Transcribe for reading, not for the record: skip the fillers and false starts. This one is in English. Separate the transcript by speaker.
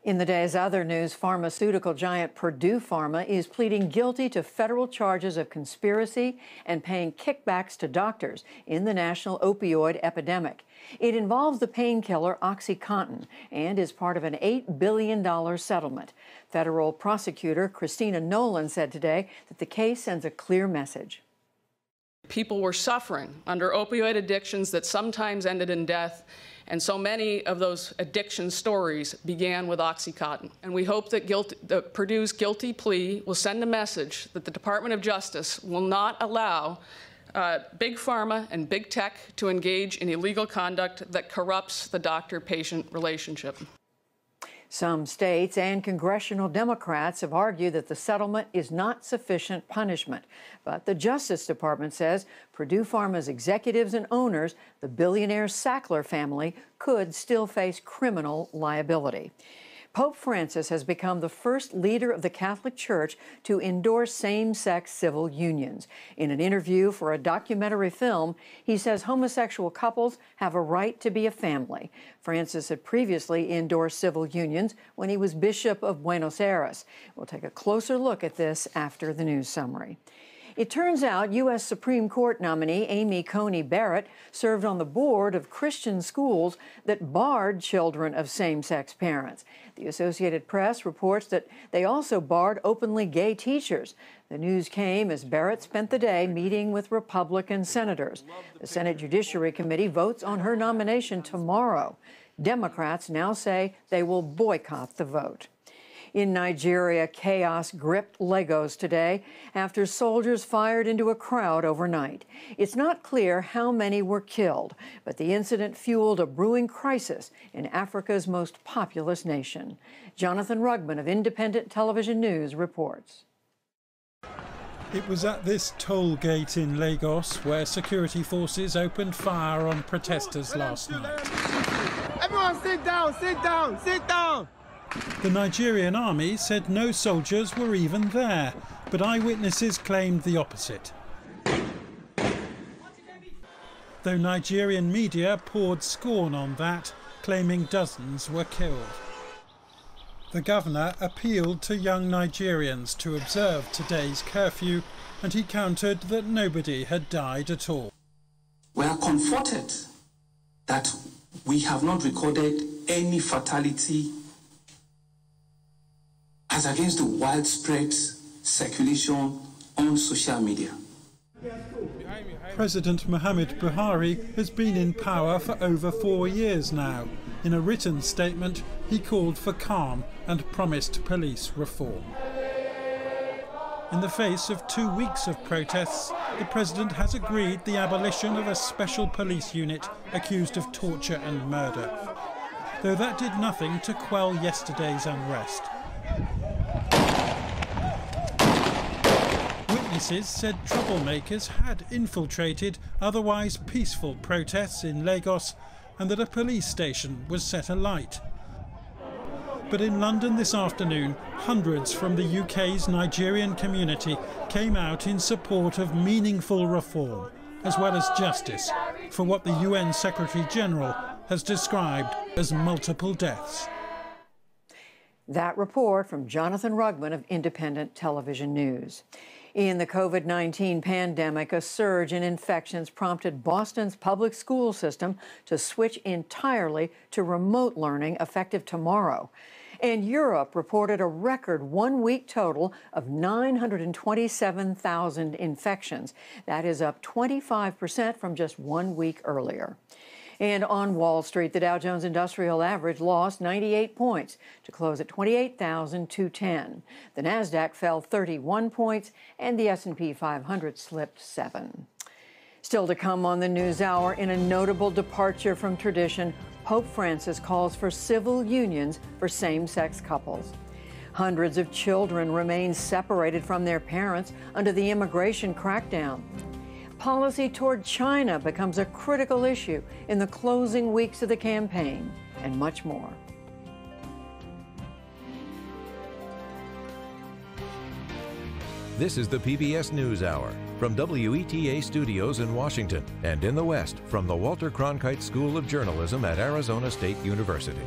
Speaker 1: In the day's other news, pharmaceutical giant Purdue Pharma is pleading guilty to federal charges of conspiracy and paying kickbacks to doctors in the national opioid epidemic. It involves the painkiller OxyContin and is part of an $8 billion settlement. Federal prosecutor Christina Nolan said today that the case sends a clear message.
Speaker 2: People were suffering under opioid addictions that sometimes ended in death, and so many of those addiction stories began with OxyContin. And we hope that Purdue's guilty plea will send a message that the Department of Justice will not allow big pharma and big tech to engage in illegal conduct that corrupts the doctor-patient relationship.
Speaker 1: Some states and congressional Democrats have argued that the settlement is not sufficient punishment. But the Justice Department says Purdue Pharma's executives and owners, the billionaire Sackler family, could still face criminal liability. Pope Francis has become the first leader of the Catholic Church to endorse same-sex civil unions. In an interview for a documentary film, he says homosexual couples have a right to be a family. Francis had previously endorsed civil unions when he was Bishop of Buenos Aires. We'll take a closer look at this after the news summary. It turns out U.S. Supreme Court nominee Amy Coney Barrett served on the board of Christian schools that barred children of same-sex parents. The Associated Press reports that they also barred openly gay teachers. The news came as Barrett spent the day meeting with Republican senators. The Senate Judiciary Committee votes on her nomination tomorrow. Democrats now say they will boycott the vote. In Nigeria, chaos gripped Lagos today after soldiers fired into a crowd overnight. It's not clear how many were killed, but the incident fueled a brewing crisis in Africa's most populous nation. Jonathan Rugman of Independent Television News reports.
Speaker 3: It was at this toll gate in Lagos where security forces opened fire on protesters last night.
Speaker 4: Everyone sit down, sit down, sit down!
Speaker 3: The Nigerian army said no soldiers were even there, but eyewitnesses claimed the opposite. Though Nigerian media poured scorn on that, claiming dozens were killed. The governor appealed to young Nigerians to observe today's curfew, and he countered that nobody had died at all.
Speaker 5: We are comforted that we have not recorded any fatality as against the widespread circulation on social media.
Speaker 3: President Muhammad Buhari has been in power for over 4 years now. In a written statement, he called for calm and promised police reform. In the face of 2 weeks of protests, the president has agreed the abolition of a special police unit accused of torture and murder, though that did nothing to quell yesterday's unrest. Witnesses said troublemakers had infiltrated otherwise peaceful protests in Lagos and that a police station was set alight. But in London this afternoon, hundreds from the UK's Nigerian community came out in support of meaningful reform, as well as justice, for what the UN Secretary-General has described as multiple deaths.
Speaker 1: That report from Jonathan Rugman of Independent Television News. In the COVID-19 pandemic, a surge in infections prompted Boston's public school system to switch entirely to remote learning effective tomorrow. And Europe reported a record 1-week total of 927,000 infections. That is up 25% from just 1 week earlier. And on Wall Street, the Dow Jones Industrial Average lost 98 points to close at 28,210. The Nasdaq fell 31 points, and the S&P 500 slipped 7. Still to come on the NewsHour, in a notable departure from tradition, Pope Francis calls for civil unions for same-sex couples. Hundreds of children remain separated from their parents under the immigration crackdown. Policy toward China becomes a critical issue in the closing weeks of the campaign, and much more.
Speaker 6: This is the PBS NewsHour from WETA Studios in Washington and in the West from the Walter Cronkite School of Journalism at Arizona State University.